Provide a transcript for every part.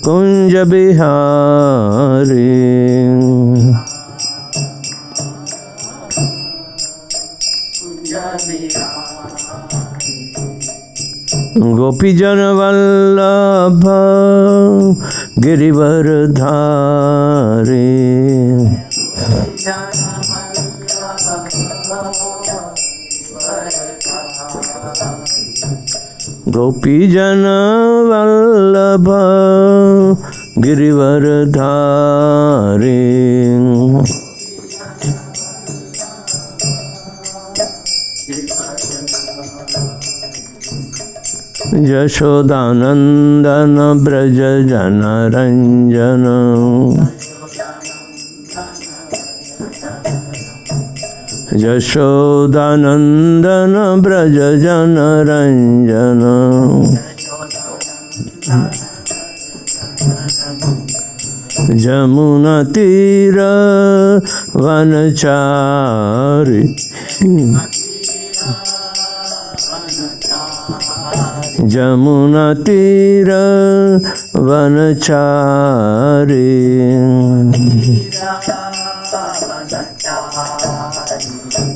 कुंज बिहारी गोपीजन वल्लभ गिरिवर धारी गोपीजन वल्लभ गिरिवर धारी यशोदानंदन ब्रज जन रंजन यशोदानंदन ब्रज जन रंजन जमुना तीर वनचारी जमुना तीर वनचारी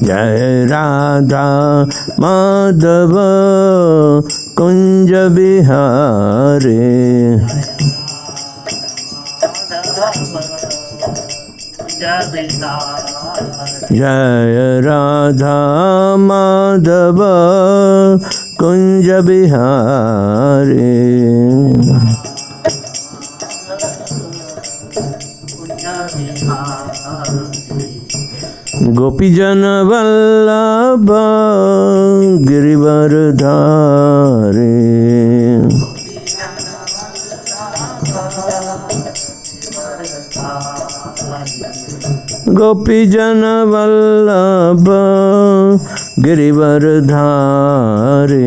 जय राधा माधव कुंज बिहारी जय राधा माधव कुंज बिहारी गोपीजन वल्लभ गिरिवर धारी गोपीजन वल्लभ गिरिवर धारी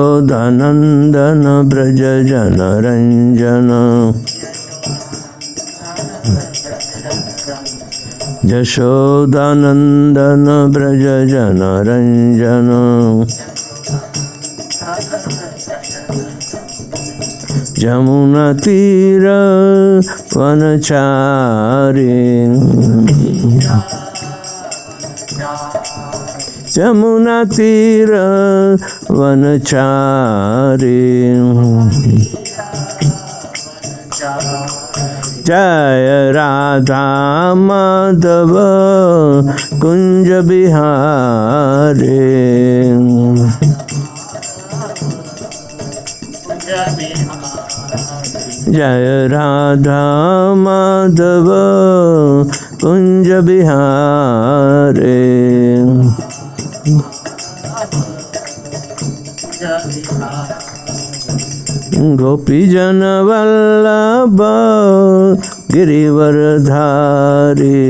यशोदानंदन ब्रज जन रंजन यशोदानंदन ब्रज जन रंजन जमुना तीर वनचारी जमुना तीर वनचारी जय राधा माधव कुंज बिहारी जय राधा माधव कुंज बिहारी गोपीजन वल्लभ गिरिवर धारी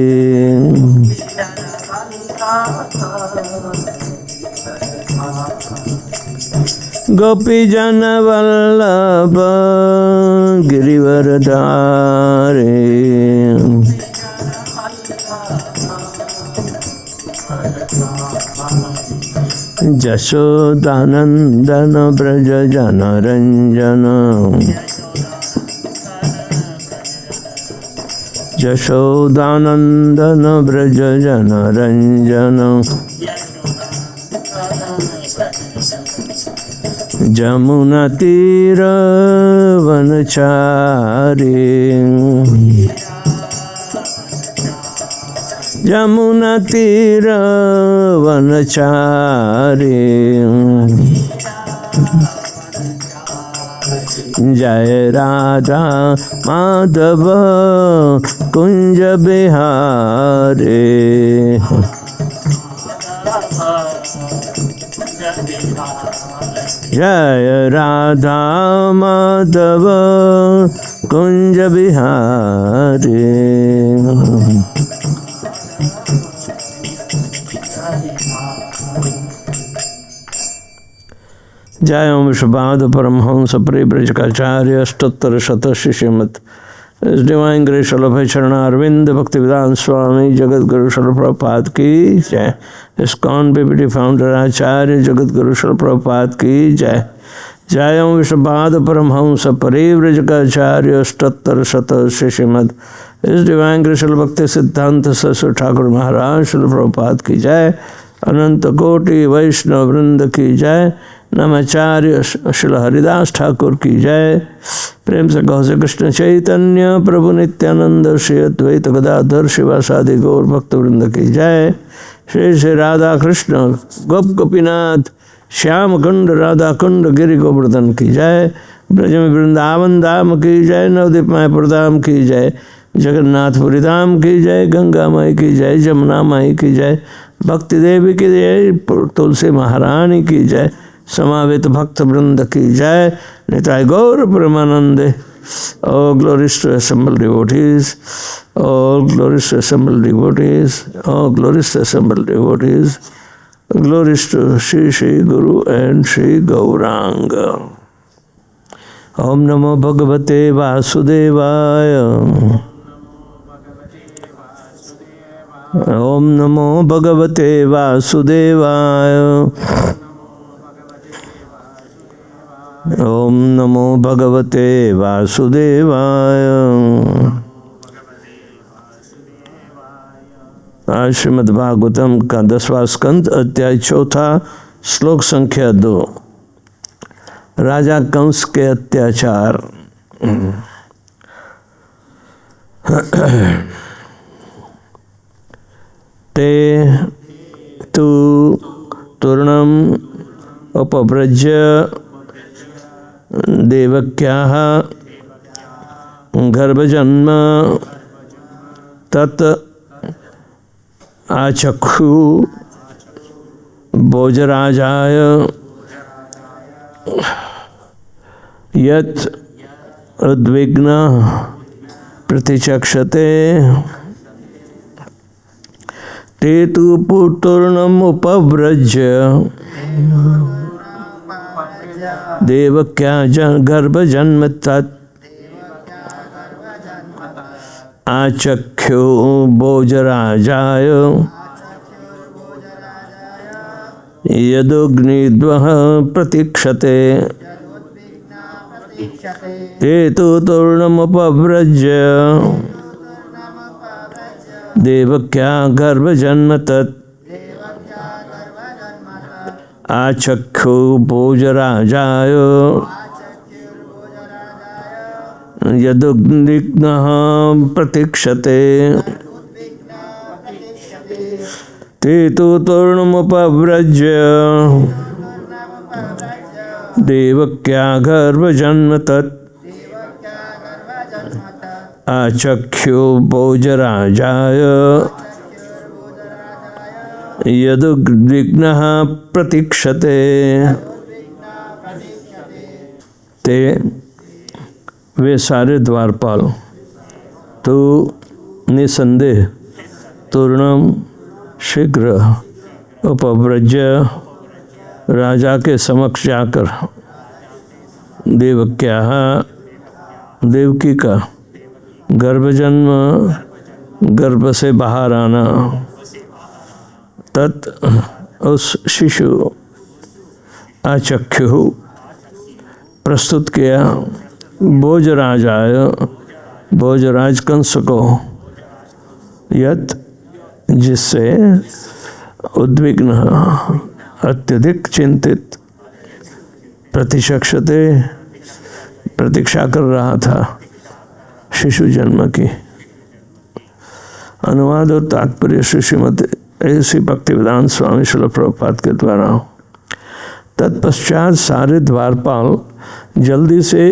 गोपीजन वल्लभ गिरिवर धारी यशोदानंदन ब्रज जन रंजन यशोदानंदन ब्रज जन रंजन जमुना तीर वनचारी जमुना तीर वनचारी जय राधा माधव कुंज बिहारी जय राधा माधव कुंज बिहारी। जय ओम विश्वपाद परमहंस परिव्रजकाचार्य अष्टोत्तर शत शिष्यमत डिवाइन ग्रेस वल्लभ चरणारविंद भक्ति वेदांत स्वामी जगत गुरु श्रील प्रभुपाद की जय। इस्कॉन पीपीटी फाउंडर आचार्य जगत गुरु श्रील प्रभुपाद की जय। जय ओम विश्वपाद परमहंस परिव्रजकाचार्य अष्टोत्तर शत शिष्यमत इस डिवाइन ग्रेस भक्ति सिद्धांत सरस्वती ठाकुर महाराज श्रील प्रभुपाद की जय। अनंत कोटि वैष्णव वृंद की जय। नमाचार्य श्री हरिदास ठाकुर की जय। प्रेम से कहो से कृष्ण चैतन्य प्रभु नित्यानंद श्री अद्वैत गदाधर शिवासादि गौर भक्त वृंद की जय। श्री श्री राधा कृष्ण गोप गोपीनाथ श्याम कुंड राधा कुंड गिरि गोवर्धन की जय। ब्रज में वृंदावन धाम की जय। नवदीप मायापुर धाम की जय। जगन्नाथपुरी धाम की जय। गंगा माई की जय। जमुना माई की जय। भक्ति देवी की जय। तुलसी महारानी की जय। समावेत भक्त वृंद की जय। निताय गौर प्रेमानंदे। All glories to assembled devotees. All glories to assembled devotees. All glories to assembled devotees. Glories to Shri Shri Guru and Shri Gauranga. Om Namo Bhagavate Vasudevaya. Om Namo Bhagavate Vasudevaya. ओम नमो भगवते वासुदेवाय। आज श्रीमद् भागवतम का 10वां स्कंद अध्याय 4 श्लोक संख्या 2। राजा कंस के अत्याचार। ते तु तूर्णम उपव्रज्य देवक्याः गर्भजन्म तत् आचक्षु भोजराजाय यत् उद्विग्न प्रतिचक्षते। ते तु पुतूर्णम् उपव्रज्य देवक्या गर्भजन्म तत् आचख्यो भोजराजाय यदुग्निद्वः प्रतीक्षते। ते तु तूर्णमुपव्रज्य देवक्या गर्भजन्म तत् आचक्षु भोजराजाय यदुग्निग्नः प्रतीक्षते। ते तु तूर्णमुपव्रज्य देवक्या गर्भजन्म तत् आचख्यो भोजराजाय यदुग्निग्नः प्रतीक्षते। ते वे सारे द्वारपाल तो निसंदेह तूर्णम शीघ्र उपव्रज्य राजा के समक्ष जाकर देवक्या देवकी का गर्भजन्म गर्भ से बाहर आना तत् उस शिशु आचख्यु प्रस्तुत किया भोजराजाय भोजराज कंस को यत् जिससे उद्विग्न अत्यधिक चिंतित प्रतिचक्षते प्रतीक्षा कर रहा था शिशु जन्म की। अनुवाद और तात्पर्य श्रीमती ऐसी भक्ति वेदांत स्वामी श्रील प्रभुपाद के द्वारा। तत्पश्चात सारे द्वारपाल जल्दी से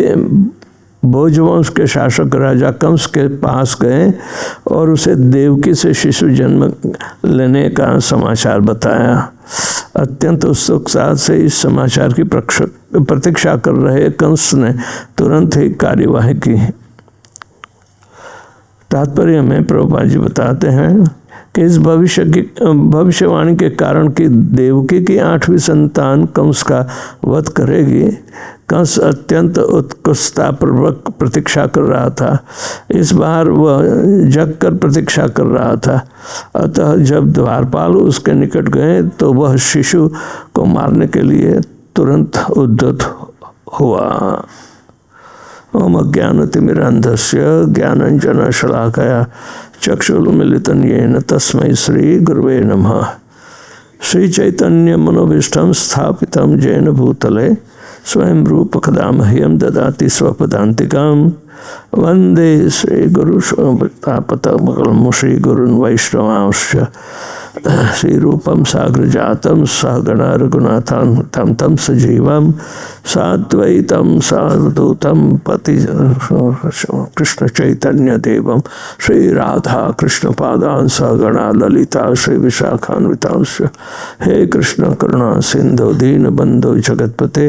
भोजवंश के शासक राजा कंस के पास गए और उसे देवकी से शिशु जन्म लेने का समाचार बताया। अत्यंत उत्सुकता से इस समाचार की प्रतीक्षा कर रहे कंस ने तुरंत ही कार्यवाही की। तात्पर्य में प्रभुपाद जी बताते हैं कि इस भविष्यवाणी के कारण कि देवकी की 8वीं संतान कंस का वध करेगी, कंस अत्यंत उत्कंठापूर्वक प्रतीक्षा कर रहा था। इस बार वह जगकर प्रतीक्षा कर रहा था। अतः जब द्वारपाल उसके निकट गए तो वह शिशु को मारने के लिए तुरंत उद्यत हुआ। ओम अज्ञानतिमिरान्धस्य ज्ञानाञ्जनशलाकया चक्षुरुन्मीलितं येन तस्मै श्री गुरुवे नमः। श्री चैतन्य मनोभीष्टं स्थापितं येन भूतले स्वयं रूप कदा मह्यं ददाति स्वपदान्तिकां। वन्दे श्री गुरु प्रतापतमकलं श्री गुरुन् वैष्णवांश्च श्री रूपम साग्र जातम सहगणा रघुनाथान्वितं तं सजीवं साद्वैतं सावधूतं पति कृष्ण चैतन्य देवं श्री राधा कृष्ण पादान् सहगणा ललिता श्री विशाखान्वितांश्च। हे कृष्ण करुणा सिंधु दीन बंधु जगतपते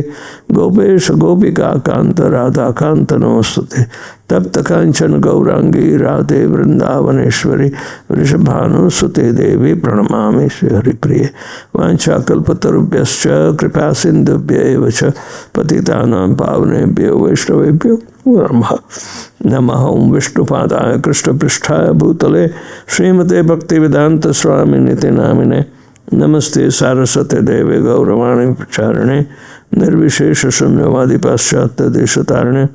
गोपेश गोपिका कांत राधा कांत नमोस्तुते। तप्त कांचन गौरांगी राधे वृंदावनेश्वरी वृषभानुसुते देवी प्रणमामि श्री हरिप्रिये। वाञ्छाकल्पतरुभ्यश्च कृपा सिन्धुभ्यैव च पतितानां पावनेभ्यो वैष्णवेभ्यो नमः। ओं विष्णुपादाय कृष्णपृष्ठाय भूतले श्रीमते भक्तिवेदांत स्वामिनिति नामिने नमस्ते सारस्वते देवे गौरवाणी प्रचारिणे निर्विशेष शून्यवादी पाश्चात्य देशतारिणे।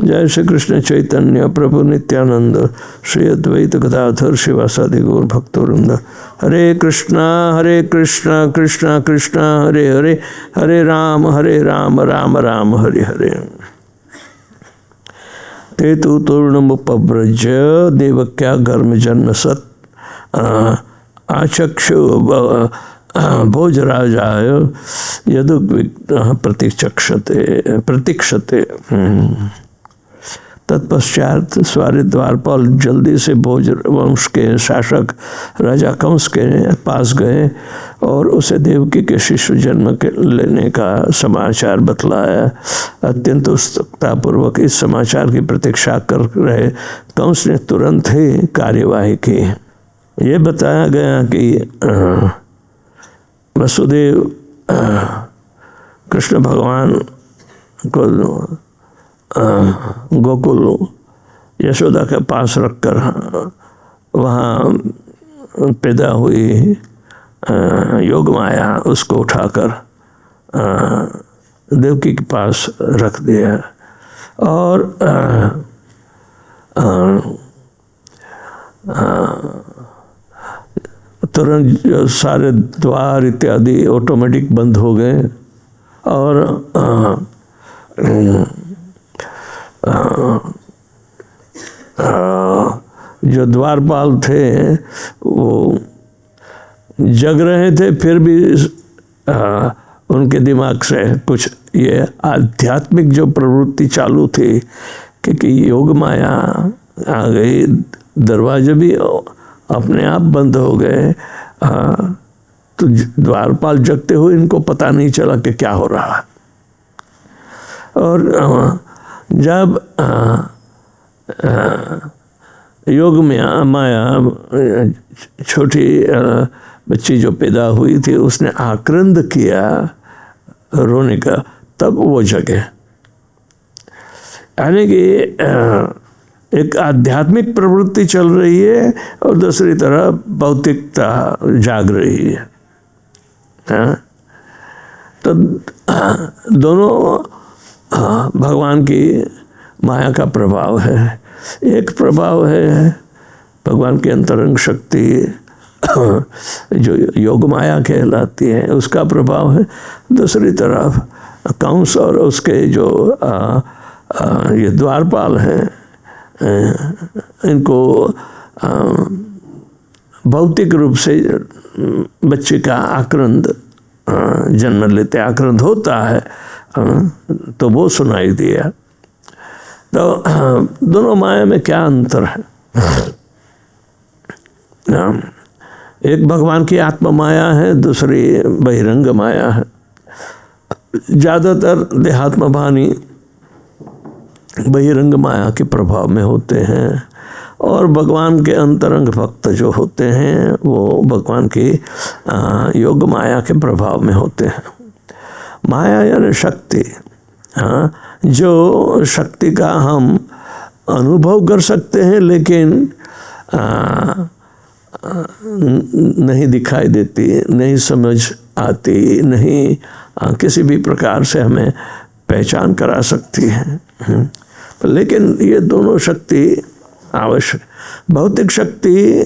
जय श्री कृष्ण चैतन्य प्रभु नित्यानंद श्री अद्वैत गदाधर शिवासादि गौर भक्तवृंद। हरे कृष्णा कृष्णा कृष्णा हरे हरे, हरे राम राम राम हरे हरे। ते तु तूर्णमुपव्रज देवक्या गर्मजन्म सत् आचक्षु भोजराजाय यदुग्विग्नः प्रतीक्षते। तत्पश्चात स्वारी द्वारपाल जल्दी से भोज वंश के शासक राजा कंस के पास गए और उसे देवकी के शिशु जन्म के लेने का समाचार बतलाया। अत्यंत उत्सुकतापूर्वक इस समाचार की प्रतीक्षा कर रहे कंस ने तुरंत ही कार्यवाही की। ये बताया गया कि वसुदेव कृष्ण भगवान को गोकुल यशोदा के पास रखकर वहाँ पैदा हुई योग माया उसको उठाकर देवकी के पास रख दिया और तुरंत जो सारे द्वार इत्यादि ऑटोमेटिक बंद हो गए और जो द्वारपाल थे वो जग रहे थे, फिर भी उनके दिमाग से कुछ ये आध्यात्मिक जो प्रवृत्ति चालू थी कि योग माया आ गई, दरवाजे भी अपने आप बंद हो गए। तो द्वारपाल जगते हुए इनको पता नहीं चला कि क्या हो रहा है। और जब योग में माया छोटी बच्ची जो पैदा हुई थी उसने आक्रंद किया रोने का, तब वो जगे। यानी कि एक आध्यात्मिक प्रवृत्ति चल रही है और दूसरी तरफ भौतिकता जाग रही है। तो दोनों भगवान की माया का प्रभाव है। एक प्रभाव है भगवान की अंतरंग शक्ति जो योग माया कहलाती है, उसका प्रभाव है। दूसरी तरफ कंस और उसके जो ये द्वारपाल हैं, इनको भौतिक रूप से बच्चे का आक्रंद जन्म लेते आक्रंद होता है, तो वो सुनाई दिया। तो दोनों माया में क्या अंतर है? एक भगवान की आत्मा माया है, दूसरी बहिरंग माया है। ज़्यादातर देहात्म भानी बहिरंग माया के प्रभाव में होते हैं, और भगवान के अंतरंग भक्त जो होते हैं वो भगवान की योग माया के प्रभाव में होते हैं। माया यानी शक्ति, जो शक्ति का हम अनुभव कर सकते हैं लेकिन नहीं दिखाई देती, नहीं समझ आती, नहीं किसी भी प्रकार से हमें पहचान करा सकती है। लेकिन ये दोनों शक्ति आवश्यक, भौतिक शक्ति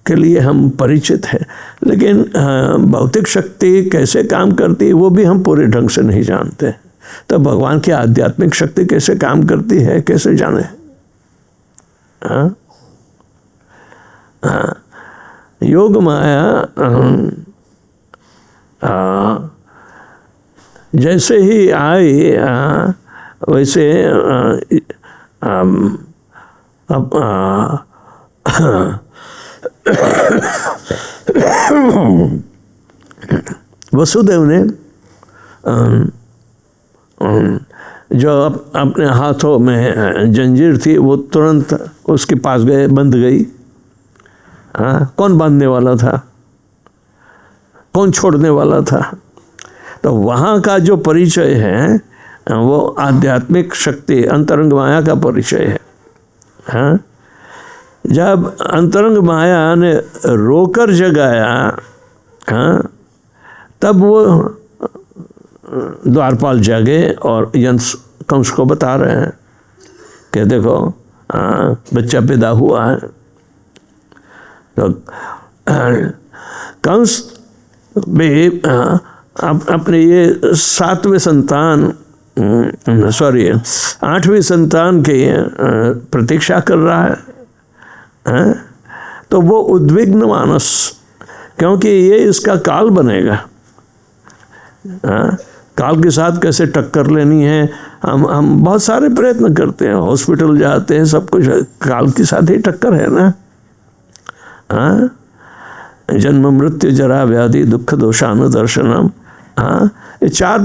के लिए हम परिचित हैं, लेकिन भौतिक शक्ति कैसे काम करती है वो भी हम पूरे ढंग से नहीं जानते। तो भगवान की आध्यात्मिक शक्ति कैसे काम करती है कैसे जाने? योग माया जैसे ही आई वैसे वसुदेव ने जो अपने हाथों में जंजीर थी वो तुरंत उसके पास गए, बंध गई। कौन बांधने वाला था, कौन छोड़ने वाला था? तो वहाँ का जो परिचय है वो आध्यात्मिक शक्ति अंतरंग माया का परिचय है। जब अंतरंग माया ने रोकर जगाया तब वो द्वारपाल जागे और यंस कंस को बता रहे हैं कि देखो बच्चा पैदा हुआ है। तो कंस भी अपने ये 8वें संतान की प्रतीक्षा कर रहा है। तो वो उद्विग्न मानस, क्योंकि ये इसका काल बनेगा। काल के साथ कैसे टक्कर लेनी है, हम बहुत सारे प्रयत्न करते हैं, हॉस्पिटल जाते हैं, सब कुछ काल के साथ ही टक्कर है ना। जन्म मृत्यु जरा व्याधि दुख दोषानुदर्शनम। ये 4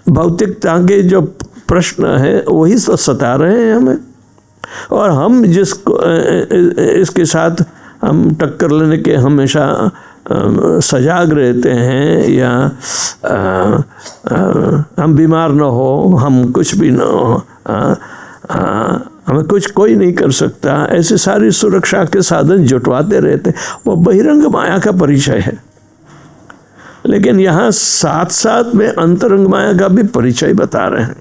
भौतिकता के जो प्रश्न है वही तो सता रहे हैं हमें, और हम जिसको इसके साथ हम टक्कर लेने के हमेशा सजाग रहते हैं, या हम बीमार न हो, हम कुछ भी न हो, हमें कुछ कोई नहीं कर सकता, ऐसे सारी सुरक्षा के साधन जुटवाते रहते, वो बहिरंग माया का परिचय है। लेकिन यहाँ साथ साथ में अंतरंग माया का भी परिचय बता रहे हैं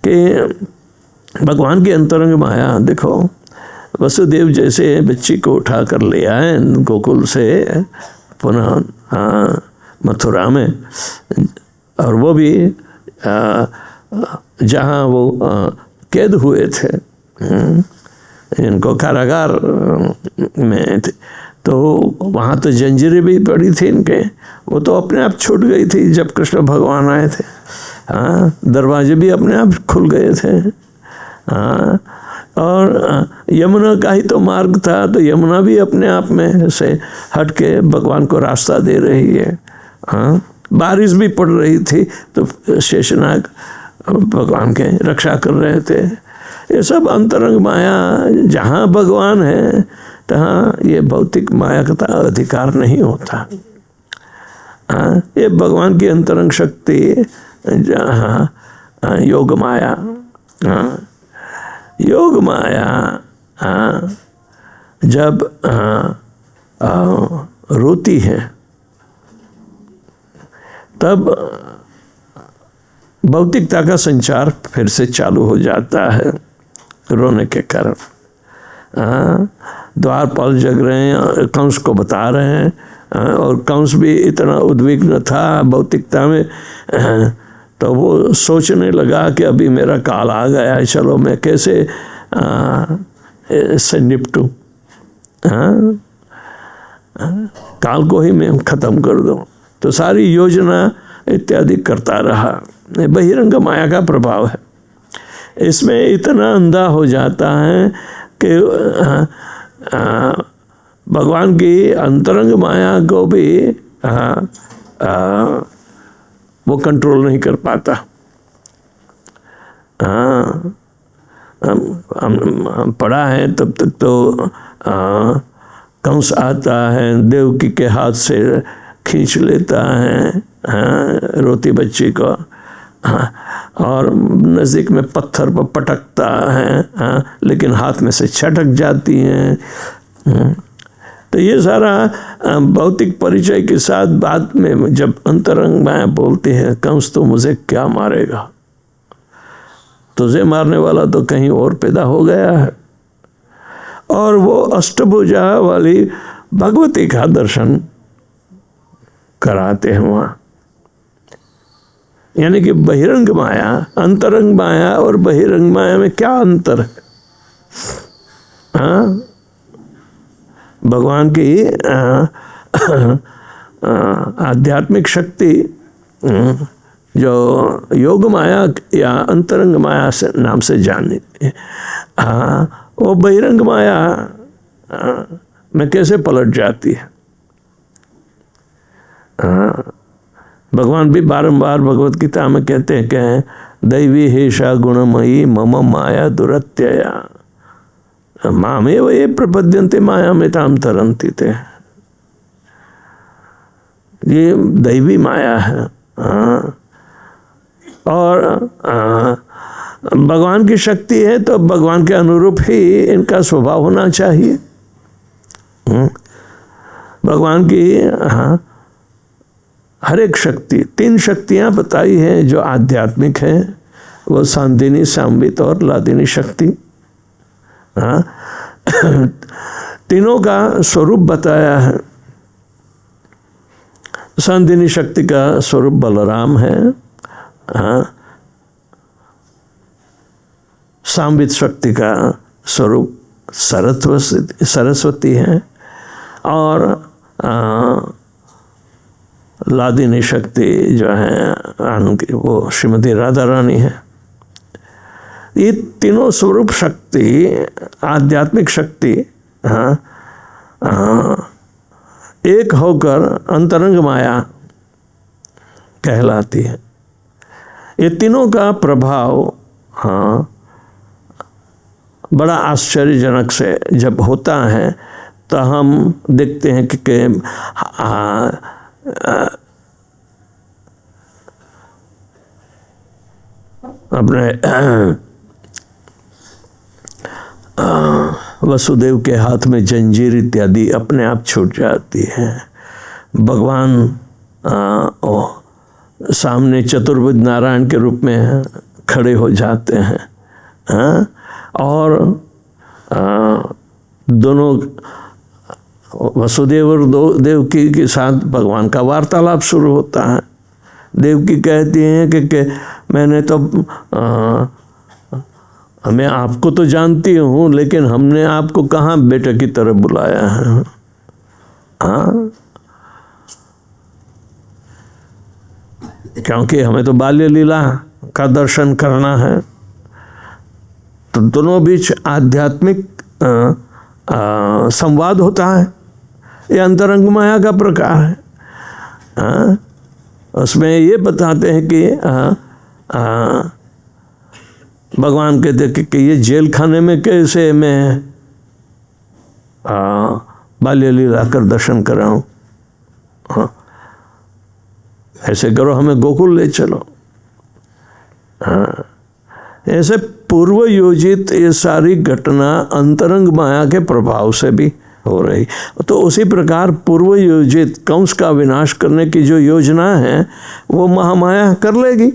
कि भगवान की अंतरंग माया देखो, वसुदेव जैसे बच्ची को उठा कर ले आए गोकुल से पुनः मथुरा में, और वो भी जहाँ वो कैद हुए थे, इनको कारागार में थे, तो वहाँ तो जंजीरें भी पड़ी थी इनके, वो तो अपने आप छूट गई थी जब कृष्ण भगवान आए थे। दरवाजे भी अपने आप खुल गए थे। और यमुना का ही तो मार्ग था, तो यमुना भी अपने आप में से हट के भगवान को रास्ता दे रही है। बारिश भी पड़ रही थी तो शेषनाग भगवान के रक्षा कर रहे थे। ये सब अंतरंग माया, जहाँ भगवान है तहाँ ये भौतिक माया का अधिकार नहीं होता। ये भगवान की अंतरंग शक्ति जहाँ योग माया, योग माया जब रोती है तब भौतिकता का संचार फिर से चालू हो जाता है रोने के कारण। द्वारपाल जग रहे हैं, कंस को बता रहे हैं, और कंस भी इतना उद्विग्न था भौतिकता में, तो वो सोचने लगा कि अभी मेरा काल आ गया है, चलो मैं कैसे इससे निपटूं, काल को ही मैं ख़त्म कर दूं। तो सारी योजना इत्यादि करता रहा। बहिरंग माया का प्रभाव है। इसमें इतना अंधा हो जाता है कि भगवान की अंतरंग माया को भी वो कंट्रोल नहीं कर पाता। हम पढ़ा है तब तक तो कंस आता है, देवकी के हाथ से खींच लेता है रोती बच्ची को, और नज़दीक में पत्थर पर पटकता है, लेकिन हाथ में से छटक जाती हैं। तो ये सारा भौतिक परिचय के साथ बाद में जब अंतरंग माया बोलती है, कंस तो मुझे क्या मारेगा, तुझे मारने वाला तो कहीं और पैदा हो गया है। और वो अष्टभुजा वाली भगवती का दर्शन कराते हैं वहाँ। यानी कि बहिरंग माया, अंतरंग माया और बहिरंग माया में क्या अंतर है? हाँ, भगवान की आध्यात्मिक शक्ति जो योग माया या अंतरंग माया से नाम से जानी, वो बहिरंग माया में कैसे पलट जाती है। भगवान भी बारंबार भगवत गीता में कहते हैं कि दैवी हेषा गुणमयी मम माया दुरत्यया मामेव ये प्रपद्यन्ते माया में ताम तरंती थे। ये दैवी माया है। और भगवान की शक्ति है तो भगवान के अनुरूप ही इनका स्वभाव होना चाहिए। भगवान की हर एक शक्ति, 3 शक्तियां बताई हैं जो आध्यात्मिक हैं, वो सांदिनी, सांबित और लादिनी शक्ति। तीनों का स्वरूप बताया है। सांदिनी शक्ति का स्वरूप बलराम है, सांबित शक्ति का स्वरूप सरस्वती है, और लादिनी शक्ति जो है उनकी वो श्रीमती राधा रानी है। ये तीनों स्वरूप शक्ति, आध्यात्मिक शक्ति एक होकर अंतरंग माया कहलाती है। ये तीनों का प्रभाव बड़ा आश्चर्यजनक से जब होता है तो हम देखते हैं कि अपने वसुदेव के हाथ में जंजीर इत्यादि अपने आप छूट जाती है। भगवान सामने चतुर्भुज नारायण के रूप में खड़े हो जाते हैं, और दोनों वसुदेव और देवकी के साथ भगवान का वार्तालाप शुरू होता है। देवकी कहती हैं कि मैंने तो मैं आपको तो जानती हूँ, लेकिन हमने आपको कहाँ बेटे की तरह बुलाया है। क्योंकि हमें तो बाल्य लीला का दर्शन करना है। तो दोनों बीच आध्यात्मिक संवाद होता है। ये अंतरंग माया का प्रकार है। उसमें ये बताते हैं कि भगवान कहते कि ये जेल खाने में कैसे मैं बाल्य लीला कर दर्शन कराऊं। ऐसे करो, हमें गोकुल ले चलो। ऐसे पूर्व योजित ये सारी घटना अंतरंग माया के प्रभाव से भी हो रही। तो उसी प्रकार पूर्व योजित कंस का विनाश करने की जो योजना है वो महामाया कर लेगी।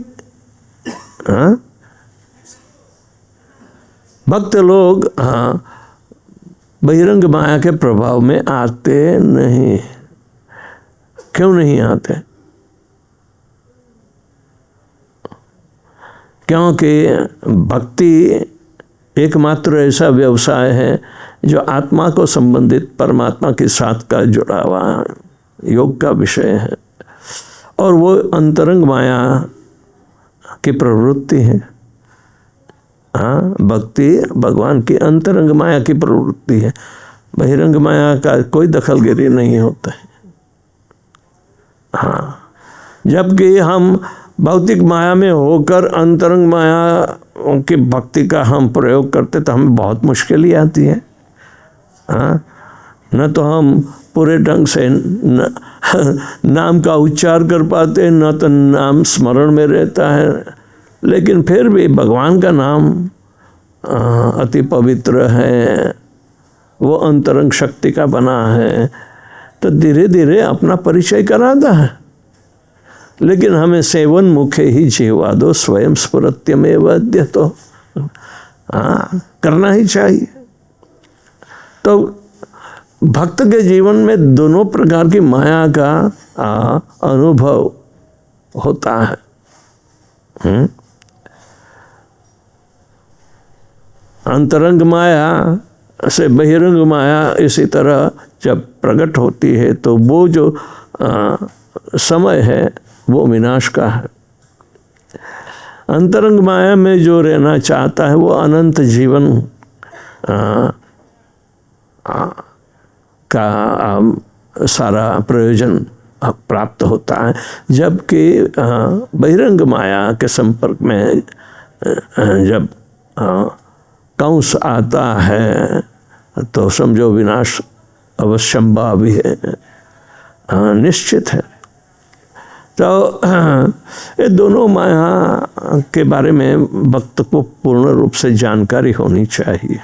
भक्त लोग बहिरंग माया के प्रभाव में आते नहीं। क्यों नहीं आते? क्योंकि भक्ति एकमात्र ऐसा व्यवसाय है जो आत्मा को संबंधित परमात्मा के साथ का जुड़ा हुआ योग का विषय है, और वो अंतरंग माया की प्रवृत्ति है। हाँ, भक्ति भगवान की अंतरंग माया की प्रवृत्ति है, बहिरंग माया का कोई दखलगिरी नहीं होता है। हाँ, जबकि हम भौतिक माया में होकर अंतरंग माया की भक्ति का हम प्रयोग करते तो हमें बहुत मुश्किल ही आती है। हाँ, न तो हम पूरे ढंग से नाम का उच्चार कर पाते, न तो नाम स्मरण में रहता है, लेकिन फिर भी भगवान का नाम अति पवित्र है, वो अंतरंग शक्ति का बना है, तो धीरे धीरे अपना परिचय कराता है। लेकिन हमें सेवन मुखे ही जीवादो स्वयं स्फुरत्यमेव अद्यतो, हाँ, करना ही चाहिए। तो भक्त के जीवन में दोनों प्रकार की माया का अनुभव होता है। अंतरंग माया से बहिरंग माया इसी तरह जब प्रकट होती है तो वो जो समय है वो विनाश का है। अंतरंग माया में जो रहना चाहता है वो अनंत जीवन का सारा प्रयोजन प्राप्त होता है। जबकि बहिरंग माया के संपर्क में जब कंस आता है तो समझो विनाश अवश्यंभावी है, निश्चित है। तो ये दोनों माया के बारे में भक्त को पूर्ण रूप से जानकारी होनी चाहिए।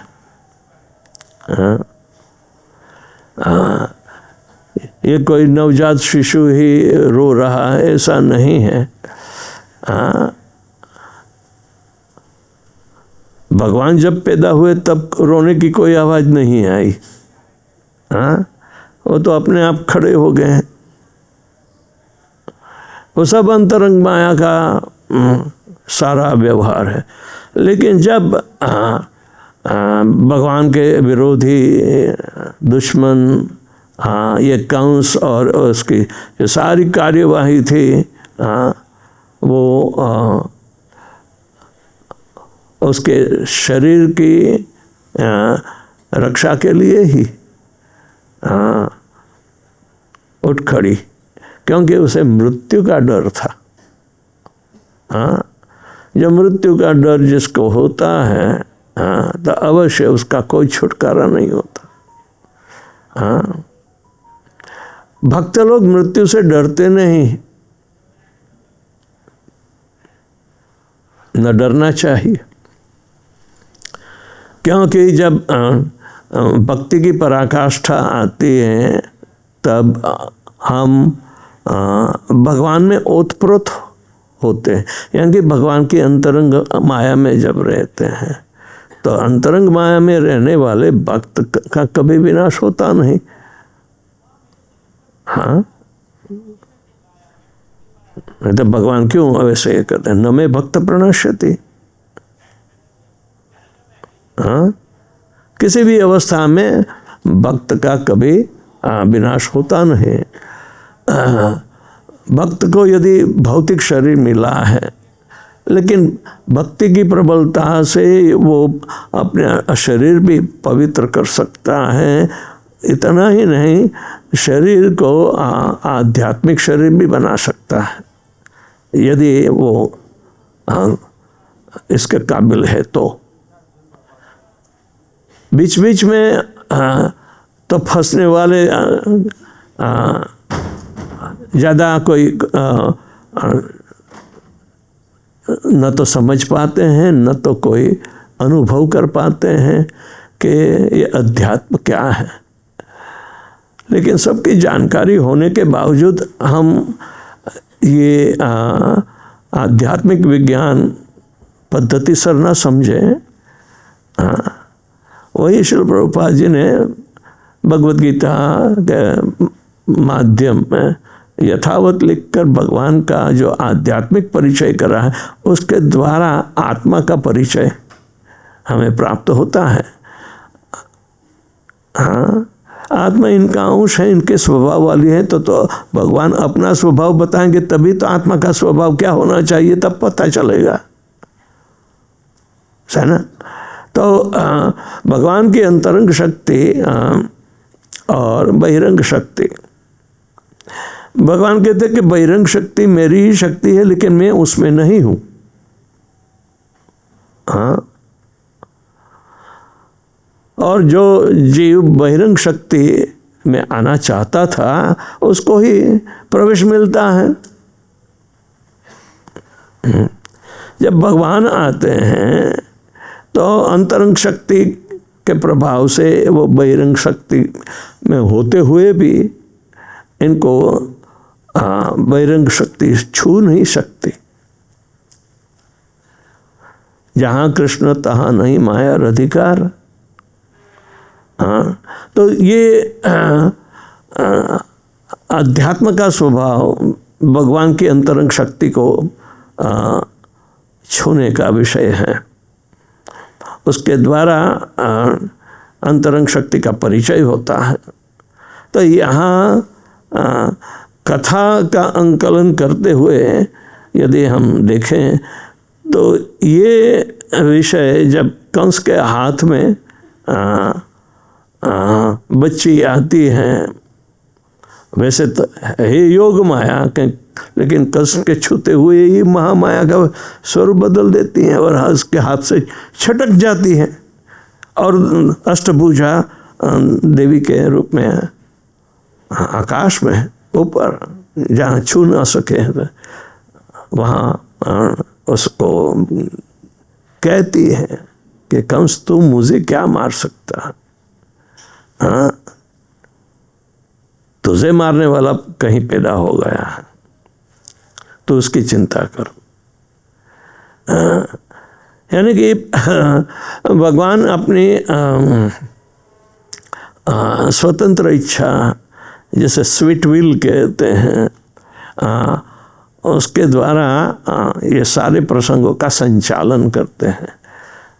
ये कोई नवजात शिशु ही रो रहा है ऐसा नहीं है। भगवान जब पैदा हुए तब रोने की कोई आवाज़ नहीं आई। वो तो अपने आप खड़े हो गए हैं। वो सब अंतरंग माया का सारा व्यवहार है। लेकिन जब भगवान के विरोधी दुश्मन ये कंस और उसकी जो सारी कार्यवाही थी वो उसके शरीर की रक्षा के लिए ही उठ खड़ी, क्योंकि उसे मृत्यु का डर था। जो मृत्यु का डर जिसको होता है तो अवश्य उसका कोई छुटकारा नहीं होता। भक्त लोग मृत्यु से डरते नहीं, न डरना चाहिए, क्योंकि जब भक्ति की पराकाष्ठा आती है तब हम भगवान में ओतप्रोत होते हैं। यानी कि भगवान की अंतरंग माया में जब रहते हैं तो अंतरंग माया में रहने वाले भक्त का कभी विनाश होता नहीं। तो भगवान क्यों वैसे ये कहते हैं, न मे भक्त प्रणश्यति। किसी भी अवस्था में भक्त का कभी विनाश होता नहीं। भक्त को यदि भौतिक शरीर मिला है, लेकिन भक्ति की प्रबलता से वो अपने शरीर भी पवित्र कर सकता है। इतना ही नहीं, शरीर को आध्यात्मिक शरीर भी बना सकता है यदि वो इसके काबिल है तो। बीच बीच में तो फंसने वाले ज़्यादा कोई न तो समझ पाते हैं, न तो कोई अनुभव कर पाते हैं कि ये अध्यात्म क्या है। लेकिन सबकी जानकारी होने के बावजूद हम ये आध्यात्मिक विज्ञान पद्धति सर न समझें। वही श्रील प्रभुपाद जी ने भगवद गीता के माध्यम में यथावत लिखकर भगवान का जो आध्यात्मिक परिचय करा है उसके द्वारा आत्मा का परिचय हमें प्राप्त होता है। आत्मा इनका अंश है, इनके स्वभाव वाली है, तो भगवान अपना स्वभाव बताएंगे तभी तो आत्मा का स्वभाव क्या होना चाहिए तब पता चलेगा। है ना। तो भगवान की अंतरंग शक्ति और बहिरंग शक्ति, भगवान कहते हैं कि बहिरंग शक्ति मेरी ही शक्ति है लेकिन मैं उसमें नहीं हूं। हाँ, और जो जीव बहिरंग शक्ति में आना चाहता था उसको ही प्रवेश मिलता है। जब भगवान आते हैं तो अंतरंग शक्ति के प्रभाव से वो बहिरंग शक्ति में होते हुए भी इनको बहिरंग शक्ति छू नहीं सकती। जहाँ कृष्ण तहाँ नहीं माया अधिकार। हाँ, तो ये अध्यात्म का स्वभाव भगवान की अंतरंग शक्ति को छूने का विषय है। उसके द्वारा अंतरंग शक्ति का परिचय होता है। तो यहाँ कथा का अंकलन करते हुए यदि हम देखें तो ये विषय जब कंस के हाथ में बच्ची आती है, वैसे तो है योग माया के, लेकिन कंस के छूते हुए ही महामाया का स्वरूप बदल देती हैं और उसके हाथ से छटक जाती है और अष्टभुजा देवी के रूप में आकाश में ऊपर जहाँ छू ना सके वहाँ उसको कहती है कि कंस तू मुझे क्या मार सकता, हाँ तुझे मारने वाला कहीं पैदा हो गया है, तो उसकी चिंता कर। यानी कि भगवान अपनी स्वतंत्र इच्छा, जैसे स्वीट विल कहते हैं, उसके द्वारा ये सारे प्रसंगों का संचालन करते हैं।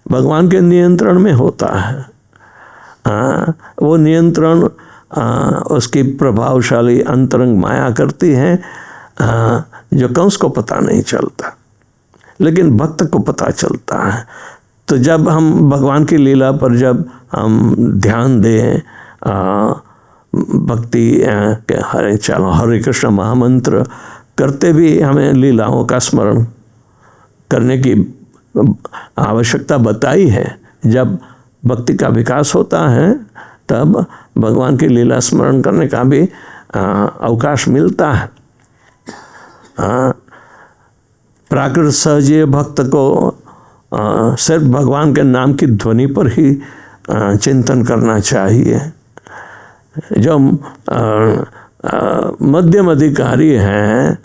भगवान के नियंत्रण में होता है। वो नियंत्रण उसकी प्रभावशाली अंतरंग माया करती है, जो कंस को पता नहीं चलता लेकिन भक्त को पता चलता है। तो जब हम भगवान की लीला पर जब हम ध्यान दें, भक्ति के हरे कृष्ण महामंत्र करते भी हमें लीलाओं का स्मरण करने की आवश्यकता बताई है। जब भक्ति का विकास होता है तब भगवान की लीला स्मरण करने का भी अवकाश मिलता है। प्राकृत सहजीय भक्त को सिर्फ भगवान के नाम की ध्वनि पर ही चिंतन करना चाहिए। जो मध्यम अधिकारी हैं,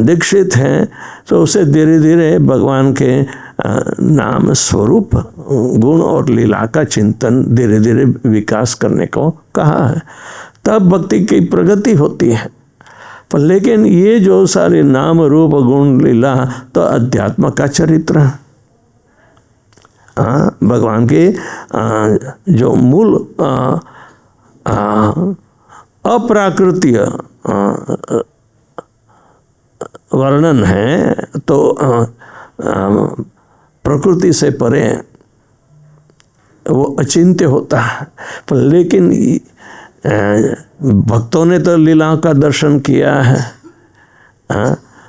दीक्षित हैं, तो उसे धीरे धीरे भगवान के नाम स्वरूप गुण और लीला का चिंतन धीरे धीरे विकास करने को कहा है, तब भक्ति की प्रगति होती है। पर लेकिन ये जो सारे नाम रूप गुण लीला तो अध्यात्म का चरित्र है। भगवान के जो मूल अप्राकृतीय वर्णन है तो प्रकृति से परे वो अचिंत्य होता है। पर लेकिन भक्तों ने तो लीलाओं का दर्शन किया है,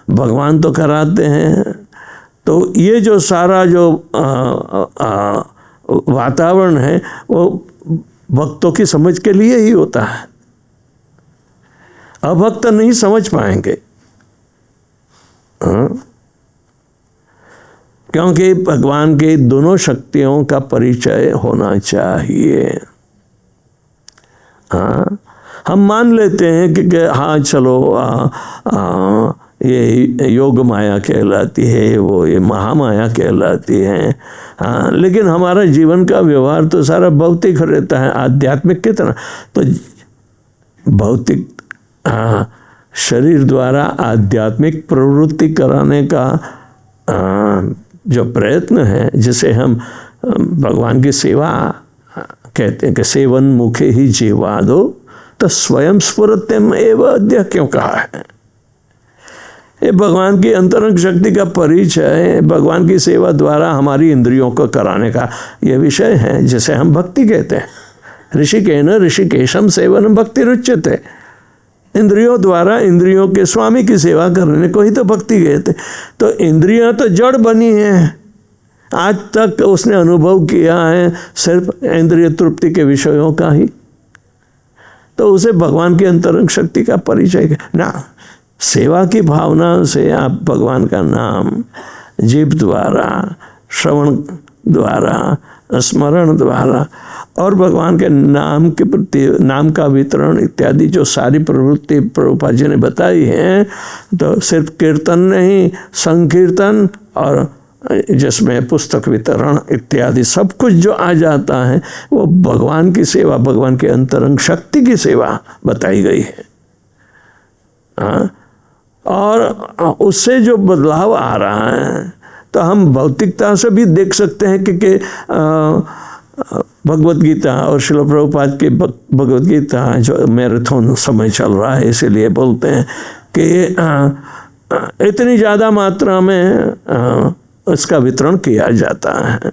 भगवान तो कराते हैं। तो ये जो सारा जो वातावरण है वो भक्तों की समझ के लिए ही होता है। अभक्त नहीं समझ पाएंगे, क्योंकि भगवान के दोनों शक्तियों का परिचय होना चाहिए। हम मान लेते हैं कि हाँ चलो ये योग माया कहलाती है, वो ये महामाया कहलाती है। लेकिन हमारा जीवन का व्यवहार तो सारा भौतिक रहता है, आध्यात्मिक कितना। तो भौतिक शरीर द्वारा आध्यात्मिक प्रवृत्ति कराने का जो प्रयत्न है, जिसे हम भगवान की सेवा कहते हैं कि सेवन मुखे ही जीवादो तो स्वयं स्फुरत्यम एव अद्य क्यों कहा है। ये भगवान की अंतरंग शक्ति का परिचय भगवान की सेवा द्वारा हमारी इंद्रियों को कराने का ये विषय है, जिसे हम भक्ति कहते हैं। ऋषिकेन ऋषिकेशम सेवन भक्ति रुच्यते। इंद्रियों द्वारा इंद्रियों के स्वामी की सेवा करने को ही तो भक्ति कहते। तो इंद्रियां तो जड़ बनी हैं, आज तक उसने अनुभव किया है सिर्फ इंद्रिय तृप्ति के विषयों का ही, तो उसे भगवान की अंतरंग शक्ति का परिचय ना। सेवा की भावना से आप भगवान का नाम जीभ द्वारा, श्रवण द्वारा, स्मरण द्वारा और भगवान के नाम के प्रति नाम का वितरण इत्यादि जो सारी प्रवृत्ति प्रभुपाद जी ने बताई है, तो सिर्फ कीर्तन नहीं, संकीर्तन और जिसमें पुस्तक वितरण इत्यादि सब कुछ जो आ जाता है वो भगवान की सेवा, भगवान के अंतरंग शक्ति की सेवा बताई गई है। और उससे जो बदलाव आ रहा है तो हम भौतिकता से भी देख सकते हैं कि भगवत गीता और श्रील प्रभुपाद की भगवत गीता जो मैराथन समय चल रहा है, इसीलिए बोलते हैं कि इतनी ज़्यादा मात्रा में इसका वितरण किया जाता है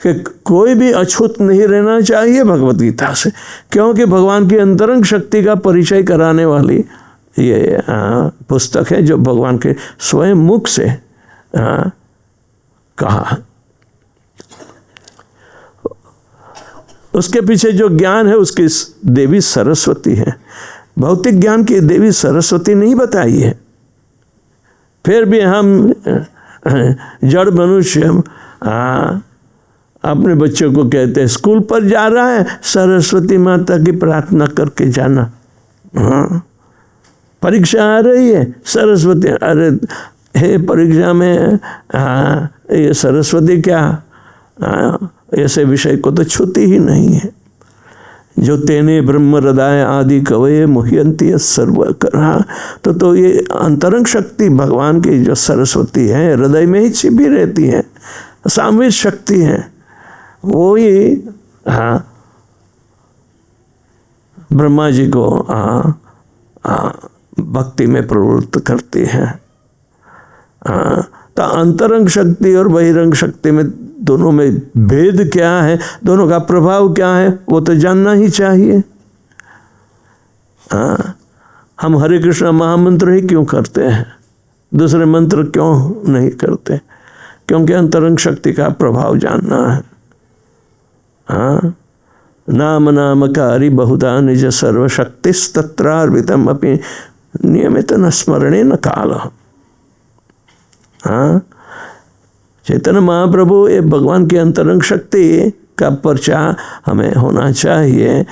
कि कोई भी अछूत नहीं रहना चाहिए भगवत गीता से, क्योंकि भगवान की अंतरंग शक्ति का परिचय कराने वाली ये पुस्तक है जो भगवान के स्वयं मुख से कहा। उसके पीछे जो ज्ञान है उसकी देवी सरस्वती है। भौतिक ज्ञान की देवी सरस्वती नहीं बताई है। फिर भी हम जड़ मनुष्य अपने बच्चों को कहते हैं स्कूल पर जा रहा है, सरस्वती माता की प्रार्थना करके जाना। हाँ, परीक्षा आ रही है, सरस्वती, अरे हे परीक्षा में ये सरस्वती क्या, ऐसे विषय को तो छूती ही नहीं है। जो तेने ब्रह्म हृदय आदि कवये मुह्यंती सर्व करा, तो ये अंतरंग शक्ति भगवान की जो सरस्वती है हृदय में ही छिपी रहती है, सामवेद शक्ति है, वो ही ब्रह्मा जी को भक्ति में प्रवृत्त करती है। तो अंतरंग शक्ति और बहिरंग शक्ति में दोनों में भेद क्या है, दोनों का प्रभाव क्या है, वो तो जानना ही चाहिए। हम हरे कृष्ण महामंत्र ही क्यों करते हैं, दूसरे मंत्र क्यों नहीं करते? क्योंकि अंतरंग शक्ति का प्रभाव जानना है। नाम नामकारी बहुधा निज सर्वशक्तिस्तत्रार्वितम अपि नियमित न स्मरणे न काल। चैतन्य महाप्रभु ये भगवान की अंतरंग शक्ति का परिचय हमें होना चाहिए।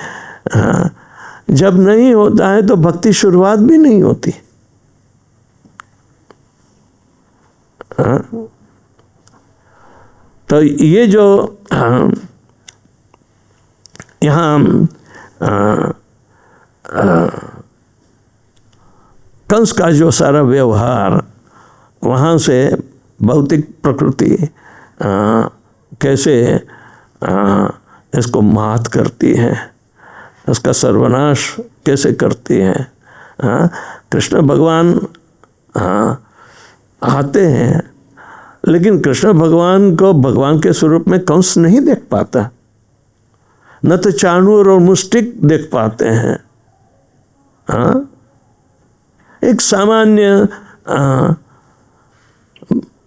जब नहीं होता है तो भक्ति शुरुआत भी नहीं होती। तो ये जो यहाँ कंस का जो सारा व्यवहार, वहाँ से भौतिक प्रकृति कैसे इसको मात करती है, इसका सर्वनाश कैसे करती है। कृष्ण भगवान आते हैं, लेकिन कृष्ण भगवान को भगवान के स्वरूप में कंस नहीं देख पाता, न तो चाणूर और मुष्टिक देख पाते हैं। एक सामान्य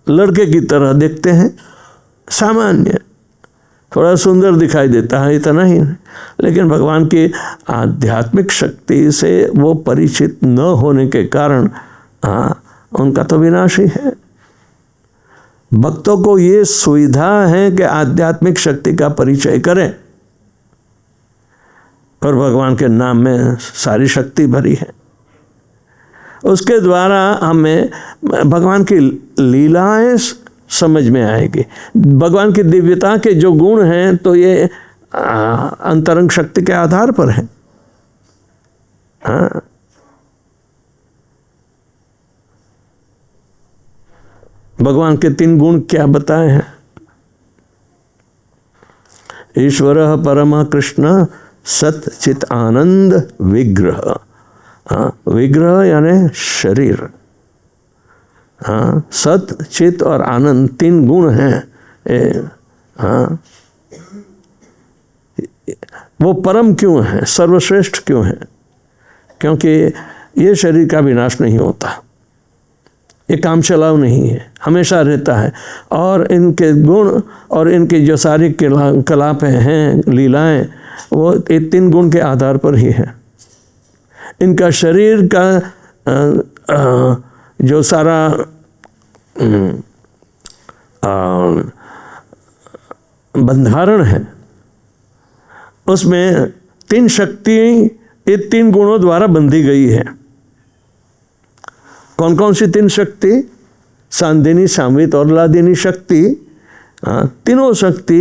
लड़के की तरह देखते हैं, सामान्य, थोड़ा सुंदर दिखाई देता है, इतना ही। लेकिन भगवान की आध्यात्मिक शक्ति से वो परिचित न होने के कारण उनका तो विनाश ही है। भक्तों को ये सुविधा है कि आध्यात्मिक शक्ति का परिचय करें, पर भगवान के नाम में सारी शक्ति भरी है। उसके द्वारा हमें भगवान की लीलाएं समझ में आएगी। भगवान की दिव्यता के जो गुण हैं तो ये अंतरंग शक्ति के आधार पर है। भगवान के 3 गुण क्या बताए हैं? ईश्वरः परमः कृष्ण सत चित आनंद विग्रह। विग्रह यानी शरीर, हाँ, सत, चित और आनंद 3 गुण हैं। हाँ, वो परम क्यों है, सर्वश्रेष्ठ क्यों है? क्योंकि ये शरीर का विनाश नहीं होता, ये काम चलाव नहीं है, हमेशा रहता है। और इनके गुण और इनकी जो सारी कलापें हैं, लीलाएं, वो 3 गुण के आधार पर ही है। इनका शरीर का जो सारा बंधारण है, उसमें 3 शक्ति ये 3 गुणों द्वारा बंधी गई है। कौन कौन सी 3 शक्ति? सांदिनी, सामवित और लादिनी शक्ति। तीनों शक्ति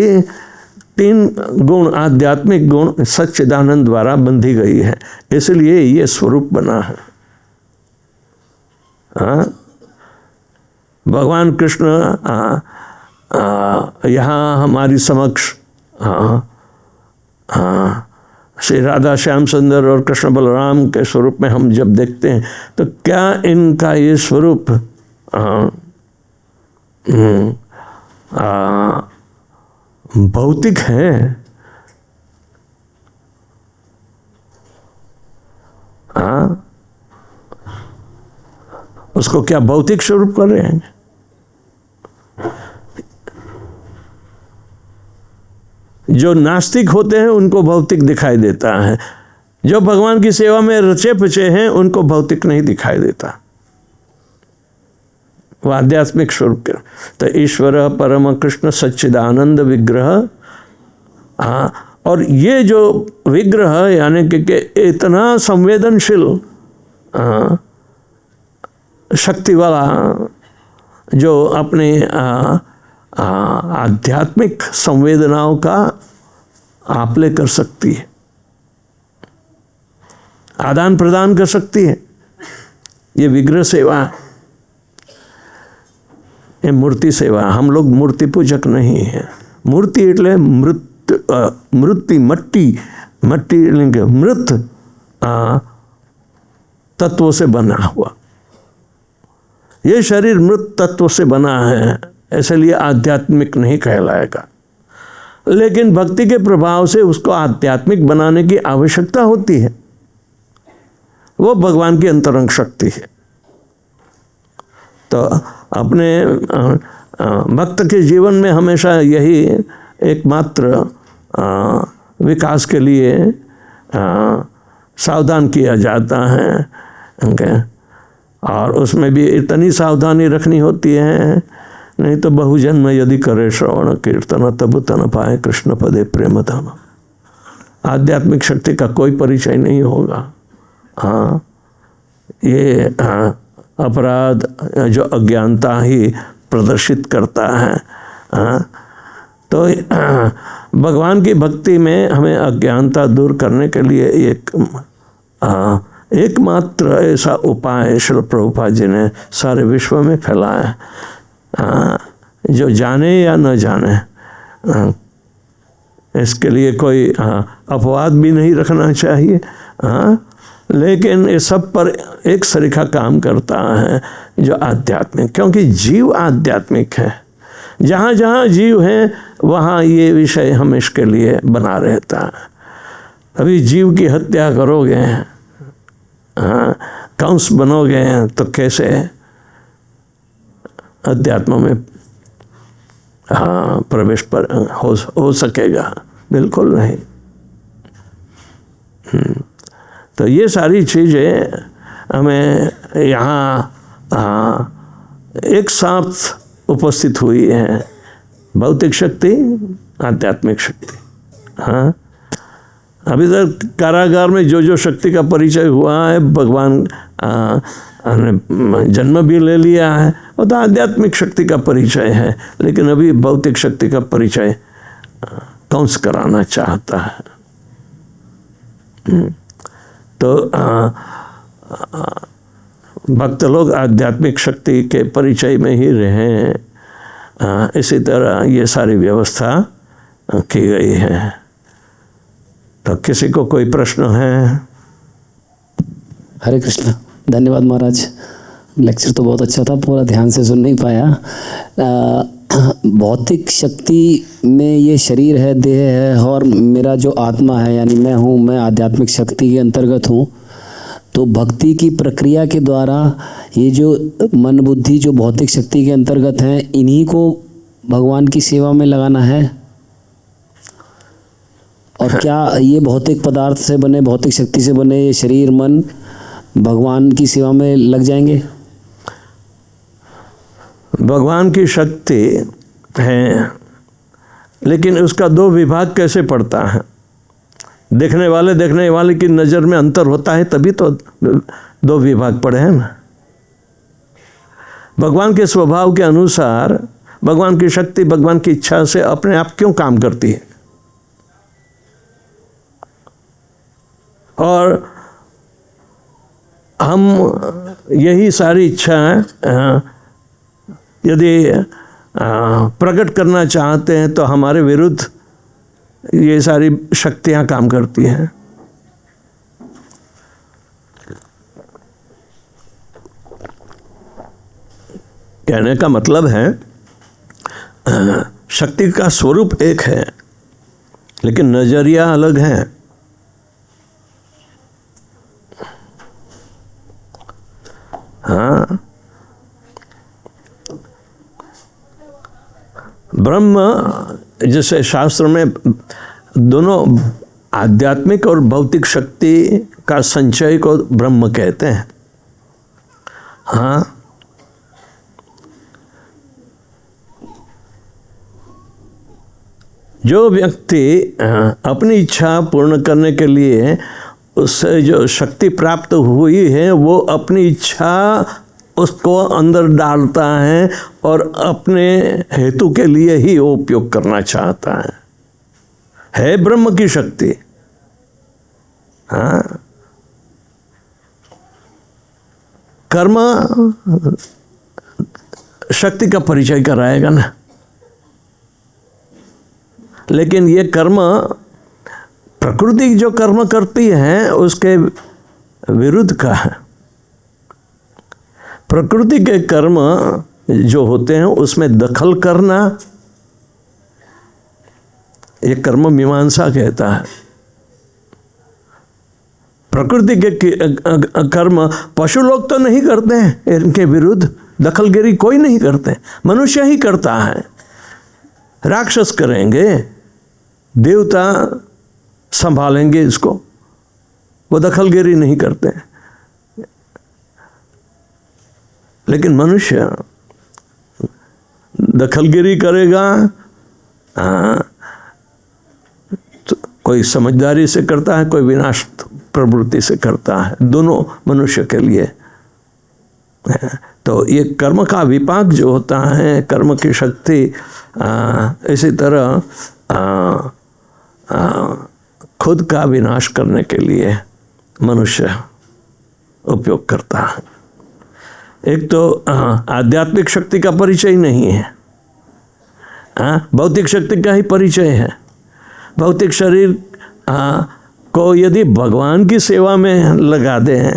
3 गुण, आध्यात्मिक गुण सच्चिदानंद द्वारा बंधी गई है, इसलिए ये स्वरूप बना है। भगवान कृष्ण यहाँ हमारी समक्ष श्री राधा श्याम सुंदर और कृष्ण बलराम के स्वरूप में हम जब देखते हैं, तो क्या इनका ये स्वरूप भौतिक है? उसको क्या भौतिक स्वरूप कर रहे हैं? जो नास्तिक होते हैं उनको भौतिक दिखाई देता है, जो भगवान की सेवा में रचे पचे हैं उनको भौतिक नहीं दिखाई देता, वो आध्यात्मिक स्वरूप के। तो ईश्वर परम कृष्ण सच्चिदानंद विग्रह। और ये जो विग्रह यानी कि इतना संवेदनशील शक्ति वाला, जो अपने आध्यात्मिक संवेदनाओं का आपले कर सकती है, आदान प्रदान कर सकती है, ये विग्रह सेवा, ये मूर्ति सेवा। हम लोग मूर्ति पूजक नहीं है। मूर्ति એટલે मृत्यु मट्टी मृत तत्वों से बना हुआ, ये शरीर मृत तत्व से बना है, इसलिए आध्यात्मिक नहीं कहलाएगा। लेकिन भक्ति के प्रभाव से उसको आध्यात्मिक बनाने की आवश्यकता होती है, वो भगवान की अंतरंग शक्ति है। तो अपने भक्त के जीवन में हमेशा यही एकमात्र विकास के लिए सावधान किया जाता है, और उसमें भी इतनी सावधानी रखनी होती है, नहीं तो बहुजन्म यदि करे श्रवण कीर्तन तब तन पाए कृष्ण पदे प्रेम धम। आध्यात्मिक शक्ति का कोई परिचय नहीं होगा। हाँ, ये अपराध जो अज्ञानता ही प्रदर्शित करता है। तो भगवान की भक्ति में हमें अज्ञानता दूर करने के लिए एकमात्र ऐसा उपाय श्रील प्रभुपाद जी ने सारे विश्व में फैलाया, जो जाने या न जाने, इसके लिए कोई अपवाद भी नहीं रखना चाहिए। लेकिन ये सब पर एक सरीखा काम करता है जो आध्यात्मिक, क्योंकि जीव आध्यात्मिक है। जहाँ जहाँ जीव है वहाँ ये विषय हमेशा के लिए बना रहता है। अभी जीव की हत्या करोगे, कंस बनोगे, तो कैसे अध्यात्म में प्रवेश पर हो सकेगा? बिल्कुल नहीं। तो ये सारी चीज़ें हमें यहाँ एक साथ उपस्थित हुई हैं, भौतिक शक्ति, आध्यात्मिक शक्ति। हाँ, अभी तक कारागार में जो जो शक्ति का परिचय हुआ है, भगवान जन्म भी ले लिया है, वो तो आध्यात्मिक शक्ति का परिचय है। लेकिन अभी भौतिक शक्ति का परिचय कंस कराना चाहता है। तो भक्त लोग आध्यात्मिक शक्ति के परिचय में ही रहें, इसी तरह ये सारी व्यवस्था की गई है। तो किसी को कोई प्रश्न है? हरे कृष्ण। धन्यवाद महाराज। लेक्चर तो बहुत अच्छा था, पूरा ध्यान से सुन नहीं पाया। भौतिक शक्ति में ये शरीर है, देह है, और मेरा जो आत्मा है यानी मैं हूँ, मैं आध्यात्मिक शक्ति के अंतर्गत हूँ। तो भक्ति की प्रक्रिया के द्वारा ये जो मन बुद्धि जो भौतिक शक्ति के अंतर्गत हैं, इन्हीं को भगवान की सेवा में लगाना है। और क्या ये भौतिक पदार्थ से बने, भौतिक शक्ति से बने ये शरीर मन भगवान की सेवा में लग जाएंगे? भगवान की शक्ति है, लेकिन उसका दो विभाग कैसे पड़ता है? देखने वाले की नज़र में अंतर होता है, तभी तो दो विभाग पड़े हैं ना। भगवान के स्वभाव के अनुसार भगवान की शक्ति भगवान की इच्छा से अपने आप क्यों काम करती है, और हम यही सारी इच्छाएं यदि प्रकट करना चाहते हैं तो हमारे विरुद्ध ये सारी शक्तियां काम करती हैं। कहने का मतलब है शक्ति का स्वरूप एक है, लेकिन नजरिया अलग है। हाँ, ब्रह्म जैसे शास्त्र में दोनों आध्यात्मिक और भौतिक शक्ति का संचय को ब्रह्म कहते हैं। हाँ, जो व्यक्ति अपनी इच्छा पूर्ण करने के लिए उससे जो शक्ति प्राप्त हुई है, वो अपनी इच्छा उसको अंदर डालता है और अपने हेतु के लिए ही वो उपयोग करना चाहता है ब्रह्म की शक्ति। हाँ, कर्म शक्ति का परिचय कराएगा ना, लेकिन ये कर्म प्रकृति जो कर्म करती है उसके विरुद्ध का है। प्रकृति के कर्म जो होते हैं उसमें दखल करना, ये कर्म मीमांसा कहता है। प्रकृति के कर्म पशु लोग तो नहीं करते हैं, इनके विरुद्ध दखलगिरी कोई नहीं करते, मनुष्य ही करता है। राक्षस करेंगे, देवता संभालेंगे इसको, वो दखलगिरी नहीं करते हैं। लेकिन मनुष्य दखलगिरी करेगा, तो कोई समझदारी से करता है, कोई विनाश प्रवृत्ति से करता है, दोनों मनुष्य के लिए। तो ये कर्म का विपाक जो होता है, कर्म की शक्ति इसी तरह खुद का विनाश करने के लिए मनुष्य उपयोग करता है। एक तो आध्यात्मिक शक्ति का परिचय नहीं है, भौतिक शक्ति का ही परिचय है। भौतिक शरीर को यदि भगवान की सेवा में लगा दें,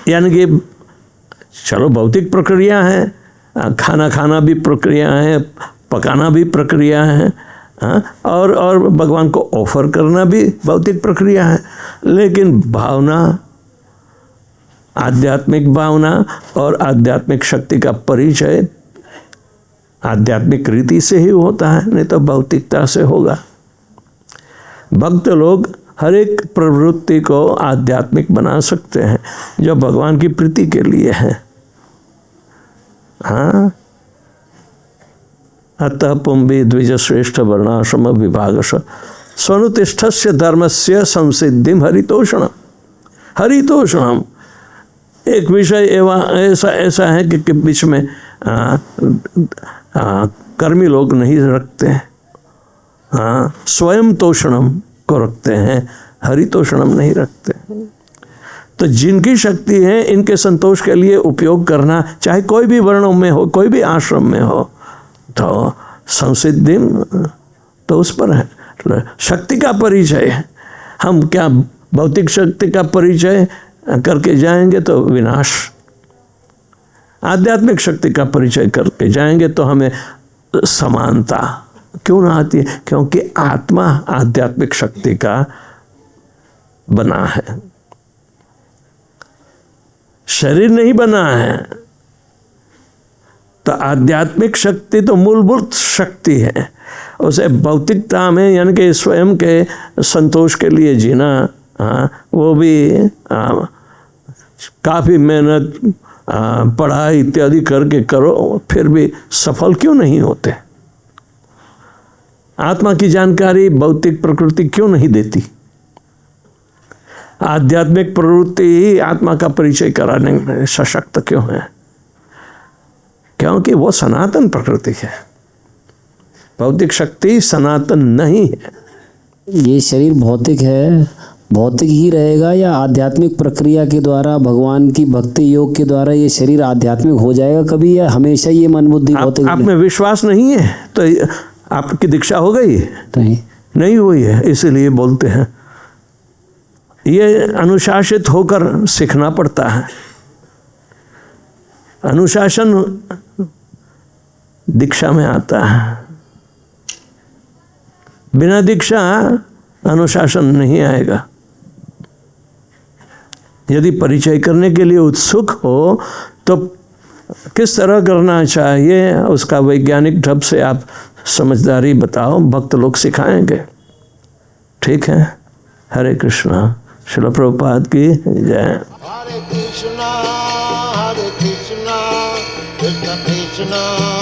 यानी कि चलो भौतिक प्रक्रिया है, खाना खाना भी प्रक्रिया है, पकाना भी प्रक्रिया है, और भगवान को ऑफर करना भी भौतिक प्रक्रिया है। लेकिन भावना, आध्यात्मिक भावना और आध्यात्मिक शक्ति का परिचय आध्यात्मिक रीति से ही होता है, नहीं तो भौतिकता से होगा। भक्त लोग हर एक प्रवृत्ति को आध्यात्मिक बना सकते हैं जो भगवान की प्रीति के लिए है। हाँ, अतः पुंभी द्विज श्रेष्ठ वर्णाश्रम विभागश स्वनुतिष्ठस्य धर्मस्य संसिद्धिम हरितोषणम। हरितोषणम एक विषय ऐसा है कि बीच में कर्मी लोग नहीं रखते हैं, स्वयं तोषणम को रखते हैं, हरितोषणम नहीं रखते। तो जिनकी शक्ति है इनके संतोष के लिए उपयोग करना, चाहे कोई भी वर्णों में हो, कोई भी आश्रम में हो, तो संसिद्धि तो उस पर है। शक्ति का परिचय है। हम क्या भौतिक शक्ति का परिचय करके जाएंगे तो विनाश। आध्यात्मिक शक्ति का परिचय करके जाएंगे तो हमें समानता क्यों ना आती है? क्योंकि आत्मा आध्यात्मिक शक्ति का बना है, शरीर नहीं बना है। तो आध्यात्मिक शक्ति तो मूलभूत शक्ति है, उसे भौतिकता में यानी कि स्वयं के संतोष के लिए जीना, वो भी काफ़ी मेहनत पढ़ाई इत्यादि करके करो, फिर भी सफल क्यों नहीं होते? आत्मा की जानकारी भौतिक प्रकृति क्यों नहीं देती? आध्यात्मिक प्रवृत्ति ही आत्मा का परिचय कराने में सशक्त क्यों है? क्योंकि वो सनातन प्रकृति है, भौतिक शक्ति सनातन नहीं है। ये शरीर भौतिक है, भौतिक ही रहेगा या आध्यात्मिक प्रक्रिया के द्वारा भगवान की भक्ति योग के द्वारा ये शरीर आध्यात्मिक हो जाएगा कभी, या हमेशा ये मन बुद्धि भौतिक? आप में विश्वास नहीं है तो आपकी दीक्षा हो गई? नहीं हुई है, इसीलिए बोलते हैं ये अनुशासित होकर सीखना पड़ता है। अनुशासन दीक्षा में आता है, बिना दीक्षा अनुशासन नहीं आएगा। यदि परिचय करने के लिए उत्सुक हो तो किस तरह करना चाहिए उसका वैज्ञानिक ढंग से आप समझदारी बताओ, भक्त लोग सिखाएंगे। ठीक है, हरे कृष्णा, श्रील प्रभुपाद की जय। हरे कृष्णा कृष्ण कृष्ण